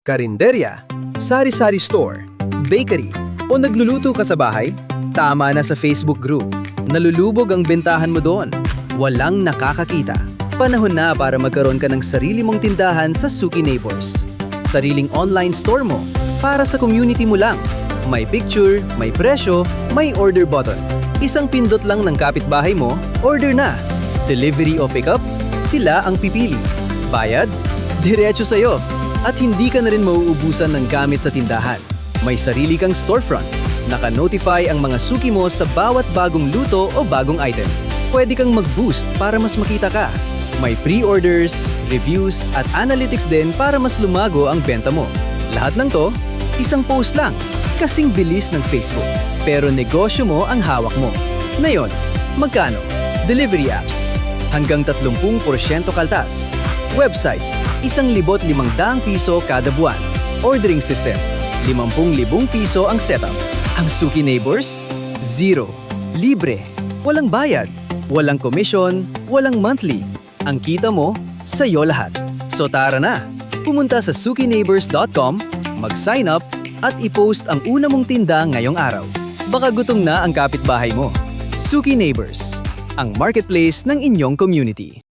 karinderya, sari-sari store, bakery, o nagluluto ka sa bahay? Tama na sa Facebook group. Nalulubog ang bentahan mo doon. Walang nakakakita. Panahon na para magkaroon ka ng sarili mong tindahan sa Suki Neighbors. Sariling online store mo para sa community mo lang. May picture, may presyo, may order button. Isang pindot lang ng kapitbahay mo, order na. Delivery o pickup, sila ang pipili. Bayad? Diretso sa'yo. At hindi ka na rin mauubusan ng gamit sa tindahan. May sarili kang storefront. Naka-notify ang mga suki mo sa bawat bagong luto o bagong item. Pwede kang mag-boost para mas makita ka. May pre-orders, reviews at analytics din para mas lumago ang benta mo. Lahat ng to, isang post lang. Kasing bilis ng Facebook. Pero negosyo mo ang hawak mo. Ngayon, magkano? Delivery apps. Hanggang 30% kaltas. Website, 1,500 piso kada buwan. Ordering system, 50,000 piso ang setup. Ang Suki Neighbors? Zero. Libre. Walang bayad. Walang komisyon. Walang monthly. Ang kita mo, sa'yo lahat. So tara na. Pumunta sa sukineighbors.com, mag-sign up, at i-post ang una mong tinda ngayong araw. Baka gutom na ang kapitbahay mo. Suki Neighbors, ang marketplace ng inyong community.